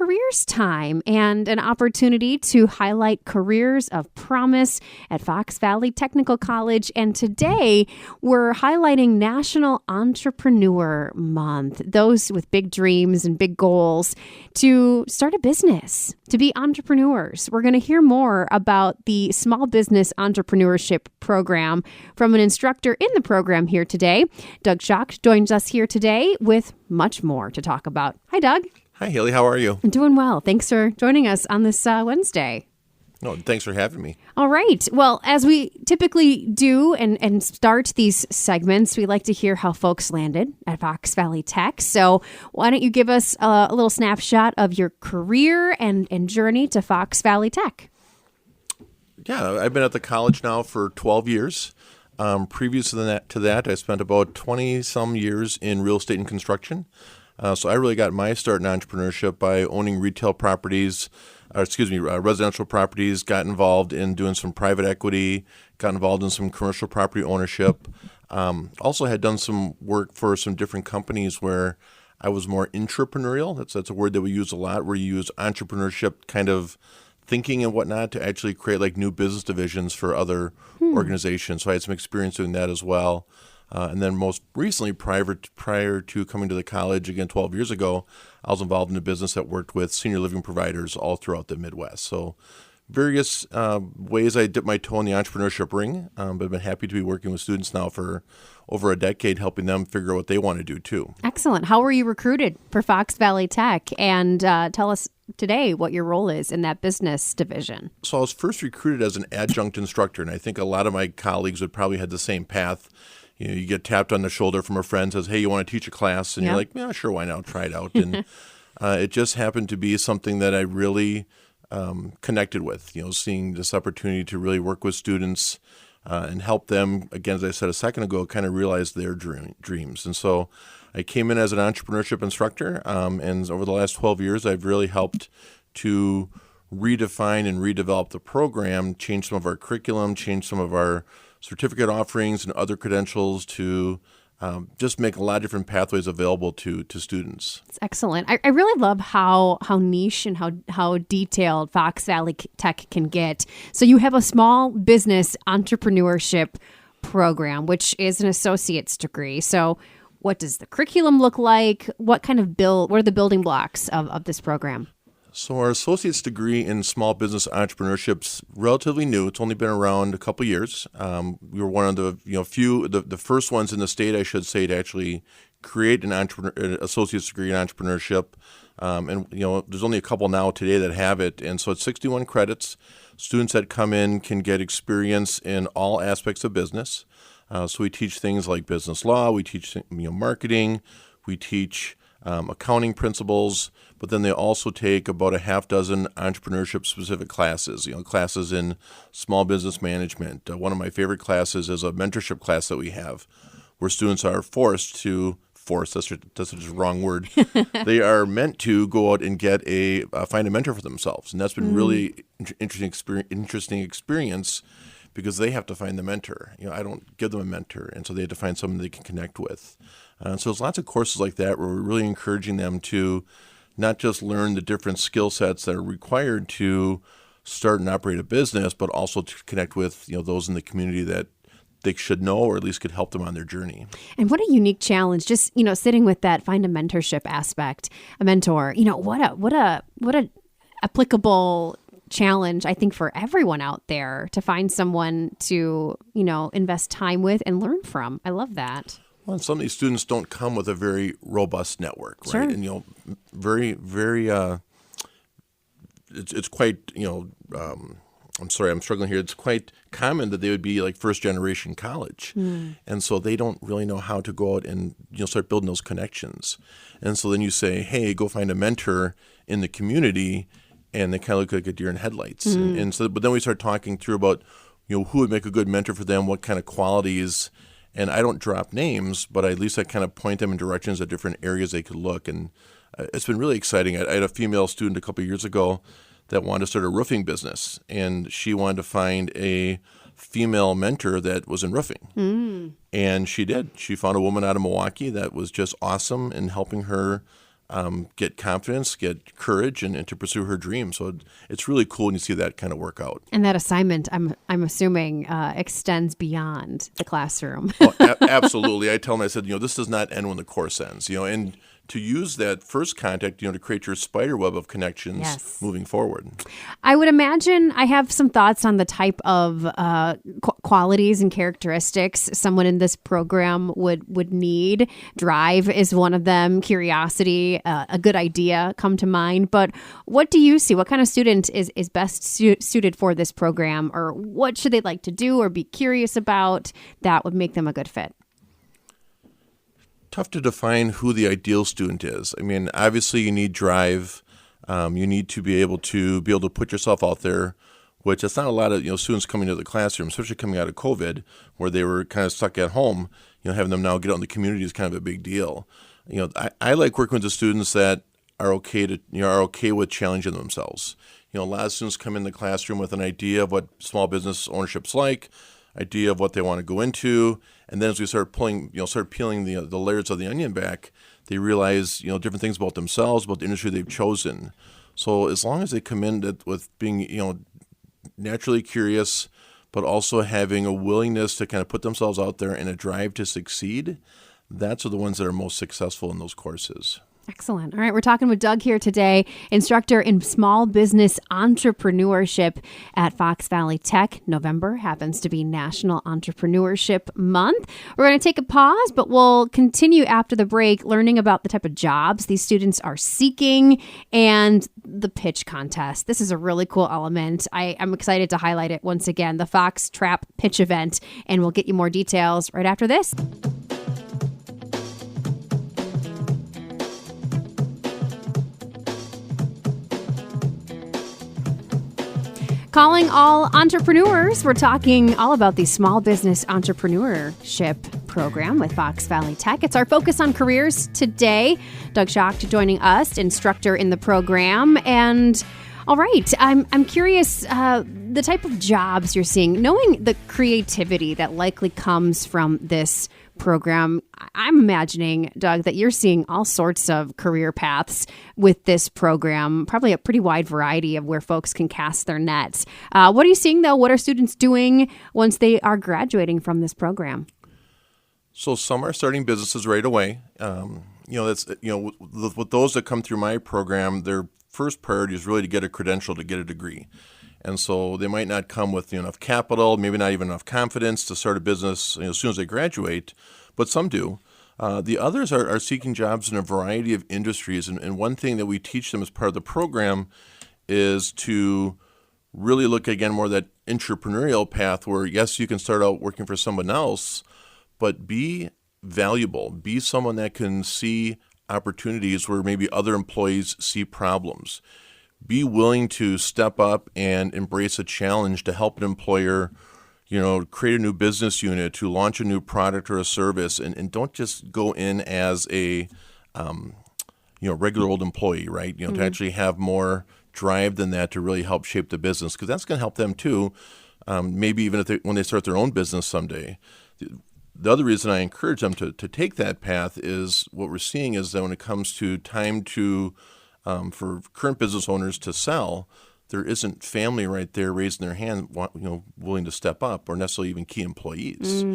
careers time and an opportunity to highlight careers of promise at Fox Valley Technical College. And today we're highlighting National Entrepreneur Month, those with big dreams and big goals to start a business, to be entrepreneurs. We're going to hear more about the Small Business Entrepreneurship Program from an instructor in the program here today. Doug Schacht joins us here today with much more to talk about. Hi, Doug. Hi, Hayley. How are you? I'm doing well. Thanks for joining us on this Wednesday. No, thanks for having me. All right. Well, as we typically do and start these segments, we like to hear how folks landed at Fox Valley Tech. So why don't you give us a little snapshot of your career and journey to Fox Valley Tech? Yeah, I've been at the college now for 12 years. Previous to that, I spent about 20-some years in real estate and construction. So I really got my start in entrepreneurship by owning retail properties, residential properties, got involved in doing some private equity, got involved in some commercial property ownership. Also had done some work for some different companies where I was more intrapreneurial. That's a word that we use a lot, where you use entrepreneurship kind of thinking and whatnot to actually create like new business divisions for other organizations. So I had some experience doing that as well. And then most recently, prior to coming to the college, again, 12 years ago, I was involved in a business that worked with senior living providers all throughout the Midwest. So various ways I dip my toe in the entrepreneurship ring, but I've been happy to be working with students now for over a decade, helping them figure out what they want to do too. Excellent. How were you recruited for Fox Valley Tech? And tell us today what your role is in that business division. So I was first recruited as an adjunct instructor, and I think a lot of my colleagues would probably have the same path. You know, you get tapped on the shoulder from a friend, says, hey, you want to teach a class? And You're like, yeah, sure, why not? Try it out. And it just happened to be something that I really connected with, seeing this opportunity to really work with students and help them, again, as I said a second ago, kind of realize their dreams. And so I came in as an entrepreneurship instructor, and over the last 12 years, I've really helped to redefine and redevelop the program, change some of our curriculum, change some of our certificate offerings and other credentials to just make a lot of different pathways available to students. It's excellent. I really love how niche and how detailed Fox Valley Tech can get. So you have a small business entrepreneurship program, which is an associate's degree. So what does the curriculum look like? What are the building blocks of this program? So our associate's degree in small business entrepreneurship is relatively new. It's only been around a couple years. We were one of the first ones in the state, I should say, to actually create an associate's degree in entrepreneurship. There's only a couple now today that have it. And so it's 61 credits. Students that come in can get experience in all aspects of business. So we teach things like business law. We teach marketing. We teach accounting principles, but then they also take about a half dozen entrepreneurship-specific classes, classes in small business management. One of my favorite classes is a mentorship class that we have, where students are that's such a wrong word. They are meant to go out and get find a mentor for themselves, and that's been really interesting experience because they have to find the mentor. I don't give them a mentor, and so they have to find someone they can connect with. So there's lots of courses like that where we're really encouraging them to not just learn the different skill sets that are required to start and operate a business, but also to connect with those in the community that they should know or at least could help them on their journey. And what a unique challenge, just sitting with that find a mentorship aspect, a mentor. What a applicable challenge, I think, for everyone out there to find someone to invest time with and learn from. I love that. Well, some of these students don't come with a very robust network, right? Sure. And very, very. It's quite. I'm sorry, I'm struggling here. It's quite common that they would be like first generation college, and so they don't really know how to go out and start building those connections. And so then you say, hey, go find a mentor in the community, and they kind of look like a deer in headlights. And so, but then we start talking through about who would make a good mentor for them, what kind of qualities. And I don't drop names, but at least I kind of point them in directions of different areas they could look. And it's been really exciting. I had a female student a couple of years ago that wanted to start a roofing business, and she wanted to find a female mentor that was in roofing. And she did. She found a woman out of Milwaukee that was just awesome in helping her get confidence, get courage, and to pursue her dream. So it's really cool when you see that kind of work out. And that assignment, I'm assuming, extends beyond the classroom. Oh, absolutely. I tell them, I said, this does not end when the course ends, and to use that first contact, to create your spider web of connections moving forward. I would imagine I have some thoughts on the type of qualities and characteristics someone in this program would need. Drive is one of them. Curiosity, a good idea come to mind. But what do you see? What kind of student is best suited for this program? Or what should they like to do or be curious about that would make them a good fit? Tough to define who the ideal student is. I mean, obviously you need drive. You need to be able to put yourself out there, which it's not a lot of students coming to the classroom, especially coming out of COVID, where they were kind of stuck at home. Having them now get out in the community is kind of a big deal. I like working with the students that are okay with challenging themselves. A lot of students come in the classroom with an idea of what small business ownership's like, idea of what they want to go into, and then as we start peeling the layers of the onion back, they realize different things about themselves, about the industry they've chosen. So as long as they come in with being naturally curious, but also having a willingness to kind of put themselves out there and a drive to succeed, that's the ones that are most successful in those courses. Excellent. All right, we're talking with Doug here today, instructor in small business entrepreneurship at Fox Valley Tech. November happens to be National Entrepreneurship Month. We're going to take a pause, but we'll continue after the break learning about the type of jobs these students are seeking and the pitch contest. This is a really cool element. I'm excited to highlight it once again, the Fox Trap Pitch Event, and we'll get you more details right after this. Calling all entrepreneurs, we're talking all about the Small Business Entrepreneurship program with Fox Valley Tech. It's our focus on careers today. Doug Schacht joining us, instructor in the program. And all right, I'm curious, the type of jobs you're seeing, knowing the creativity that likely comes from this program. I'm imagining, Doug, that you're seeing all sorts of career paths with this program, probably a pretty wide variety of where folks can cast their nets. What are you seeing, though? What are students doing once they are graduating from this program? So some are starting businesses right away. With those that come through my program, their first priority is really to get a credential, to get a degree. And so they might not come with enough capital, maybe not even enough confidence to start a business as soon as they graduate, but some do. The others are seeking jobs in a variety of industries. And one thing that we teach them as part of the program is to really look, again, more that entrepreneurial path where, yes, you can start out working for someone else, but be valuable. Be someone that can see opportunities where maybe other employees see problems. Be willing to step up and embrace a challenge to help an employer, create a new business unit, to launch a new product or a service, and don't just go in as a, regular old employee, right? To actually have more drive than that to really help shape the business, because that's going to help them too. Maybe even when they start their own business someday. The other reason I encourage them to take that path is what we're seeing is that when it comes to time to for current business owners to sell, there isn't family right there raising their hand, willing to step up, or necessarily even key employees.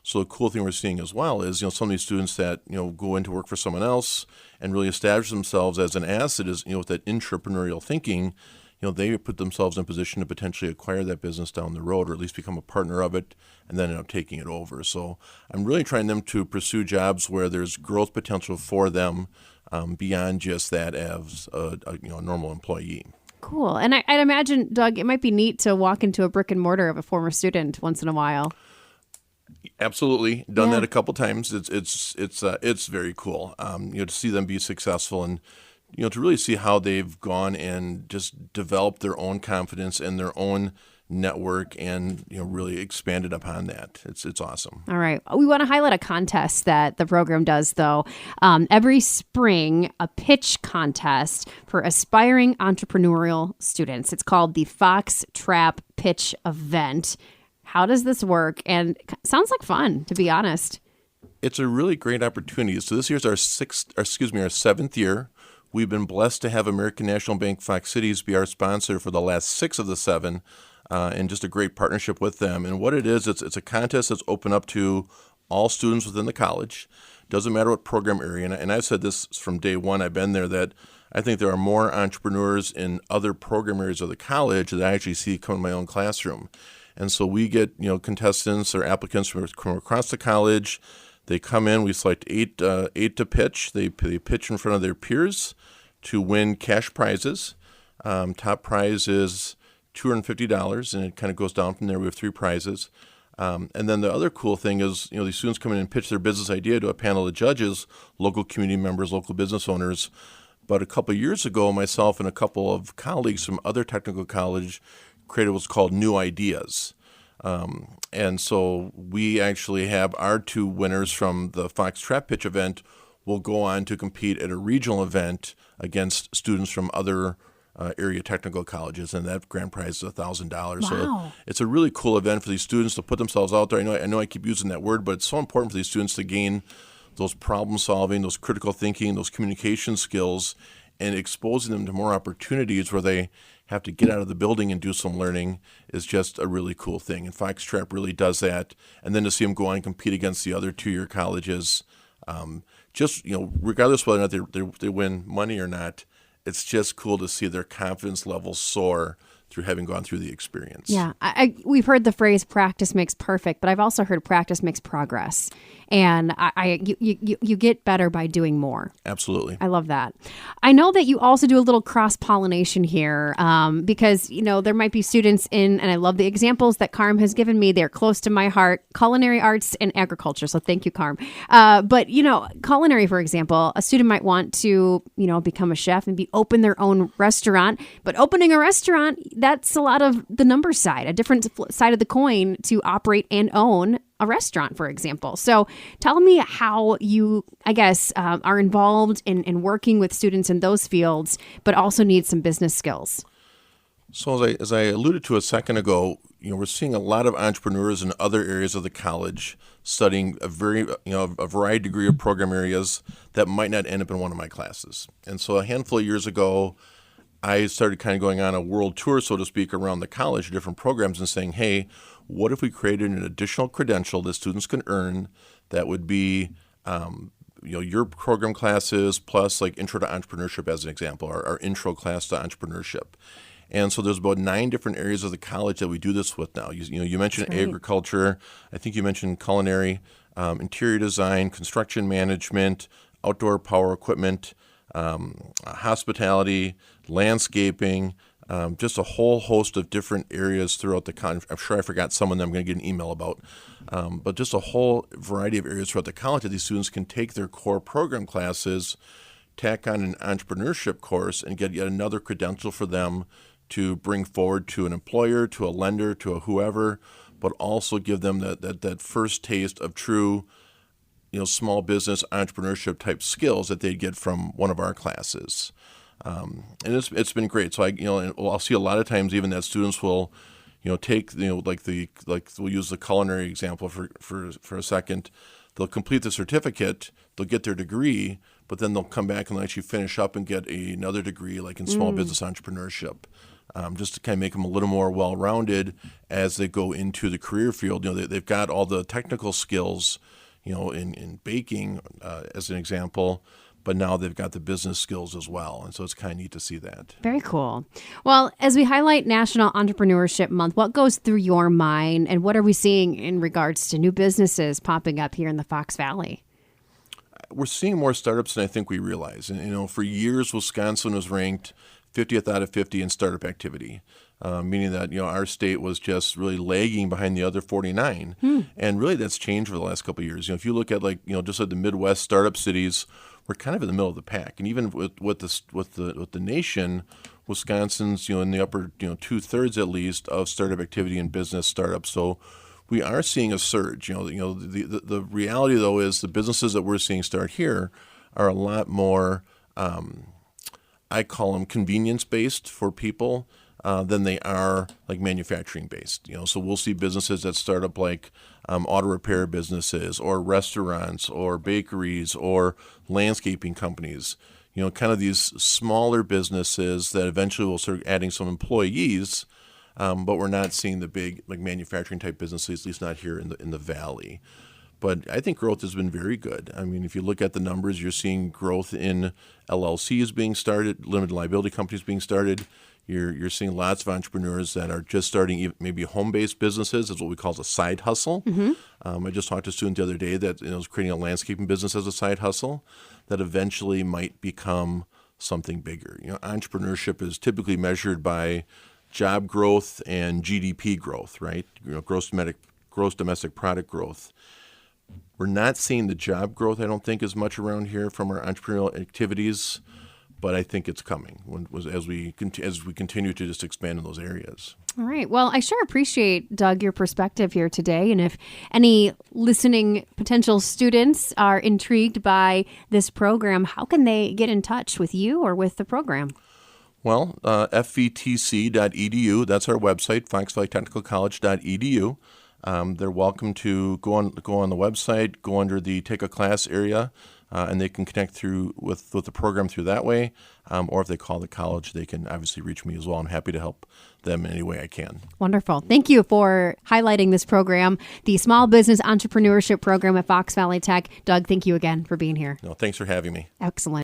So the cool thing we're seeing as well is, some of these students that, go into work for someone else and really establish themselves as an asset is, with that entrepreneurial thinking, they put themselves in a position to potentially acquire that business down the road, or at least become a partner of it and then end up taking it over. So I'm really trying them to pursue jobs where there's growth potential for them beyond just that as a normal employee. Cool. And I'd imagine, Doug, it might be neat to walk into a brick and mortar of a former student once in a while. Absolutely. Done that a couple times. It's very cool, to see them be successful and, to really see how they've gone and just developed their own confidence and their own network and, really expanded upon that. It's awesome. All right. We want to highlight a contest that the program does, though. Every spring, a pitch contest for aspiring entrepreneurial students. It's called the Fox Trap Pitch Event. How does this work? And it sounds like fun, to be honest. It's a really great opportunity. So this year's our seventh year. We've been blessed to have American National Bank Fox Cities be our sponsor for the last 6 of the 7, and just a great partnership with them. And what it is, it's a contest that's open up to all students within the college. Doesn't matter what program area. And I've said this from day one I've been there, that I think there are more entrepreneurs in other program areas of the college that I actually see come in my own classroom. And so we get, contestants or applicants from across the college. They come in, we select eight to pitch. They pitch in front of their peers to win cash prizes. Top prize is $250, and it kind of goes down from there. We have 3 prizes. And then the other cool thing is, these students come in and pitch their business idea to a panel of judges, local community members, local business owners. But a couple of years ago, myself and a couple of colleagues from other technical college created what's called New Ideas. And so we actually have our 2 winners from the Fox Trap Pitch event will go on to compete at a regional event against students from other area technical colleges, and that grand prize is $1,000. Wow. So it's a really cool event for these students to put themselves out there. I know I keep using that word, but it's so important for these students to gain those problem solving, those critical thinking, those communication skills, and exposing them to more opportunities where they have to get out of the building and do some learning is just a really cool thing. And Fox Trap really does that. And then to see them go on and compete against the other 2-year colleges, regardless whether or not they win money or not, it's just cool to see their confidence levels soar through having gone through the experience. Yeah, we've heard the phrase "practice makes perfect," but I've also heard practice makes progress, and you get better by doing more. Absolutely, I love that. I know that you also do a little cross-pollination here, because there might be students in, and I love the examples that Carm has given me. They're close to my heart: culinary arts and agriculture. So thank you, Carm. But culinary, for example, a student might want to become a chef and open their own restaurant, but opening a restaurant, that's a lot of the numbers side, a different side of the coin to operate and own a restaurant, for example. So tell me how you, are involved in working with students in those fields, but also need some business skills. So as I alluded to a second ago, we're seeing a lot of entrepreneurs in other areas of the college studying a variety degree of program areas that might not end up in one of my classes. And so a handful of years ago, I started kind of going on a world tour, so to speak, around the college, different programs, and saying, hey, what if we created an additional credential that students can earn that would be, your program classes plus like Intro to Entrepreneurship as an example, our intro class to entrepreneurship. And so there's about 9 different areas of the college that we do this with now. You mentioned agriculture. I think you mentioned culinary, interior design, construction management, outdoor power equipment, hospitality, landscaping, just a whole host of different areas throughout the college. I'm sure I forgot some of them I'm going to get an email about, but just a whole variety of areas throughout the college that these students can take their core program classes, tack on an entrepreneurship course, and get yet another credential for them to bring forward to an employer, to a lender, to a whoever, but also give them that first taste of true small business entrepreneurship type skills that they get from one of our classes. And it's been great. So I'll see a lot of times even that students will, take, we'll use the culinary example for a second. They'll complete the certificate, they'll get their degree, but then they'll come back and they'll actually finish up and get another degree like in small business entrepreneurship. Just to kind of make them a little more well-rounded as they go into the career field. They've got all the technical skills, in baking, as an example, but now they've got the business skills as well. And so it's kind of neat to see that. Very cool. Well, as we highlight National Entrepreneurship Month, what goes through your mind and what are we seeing in regards to new businesses popping up here in the Fox Valley? We're seeing more startups than I think we realize. And, for years, Wisconsin was ranked 50th out of 50 in startup activity, meaning that, our state was just really lagging behind the other 49. And really that's changed over the last couple of years. If you look at just like the Midwest startup cities, we're kind of in the middle of the pack. And even with the nation, Wisconsin's, in the upper, 2/3 at least of startup activity and business startups. So we are seeing a surge. The reality though is the businesses that we're seeing start here are a lot more, I call them convenience-based for people than they are like manufacturing-based. So we'll see businesses that start up like auto repair businesses or restaurants or bakeries or landscaping companies. kind of these smaller businesses that eventually will start adding some employees, but we're not seeing the big manufacturing type businesses, at least not here in the valley. But I think growth has been very good. I mean, if you look at the numbers, you're seeing growth in LLCs being started, limited liability companies being started. You're seeing lots of entrepreneurs that are just starting maybe home-based businesses. That's what we call a side hustle. I just talked to a student the other day that was creating a landscaping business as a side hustle that eventually might become something bigger. Entrepreneurship is typically measured by job growth and GDP growth, right? Gross domestic product growth. We're not seeing the job growth, I don't think, as much around here from our entrepreneurial activities, but I think it's coming as we continue to just expand in those areas. All right. Well, I sure appreciate, Doug, your perspective here today. And if any listening potential students are intrigued by this program, how can they get in touch with you or with the program? Well, fvtc.edu, that's our website, foxvalleytechnicalcollege.edu. They're welcome to go on the website, go under the Take a Class area, and they can connect with the program through that way. Or if they call the college, they can obviously reach me as well. I'm happy to help them in any way I can. Wonderful. Thank you for highlighting this program, the Small Business Entrepreneurship Program at Fox Valley Tech. Doug, thank you again for being here. No, thanks for having me. Excellent.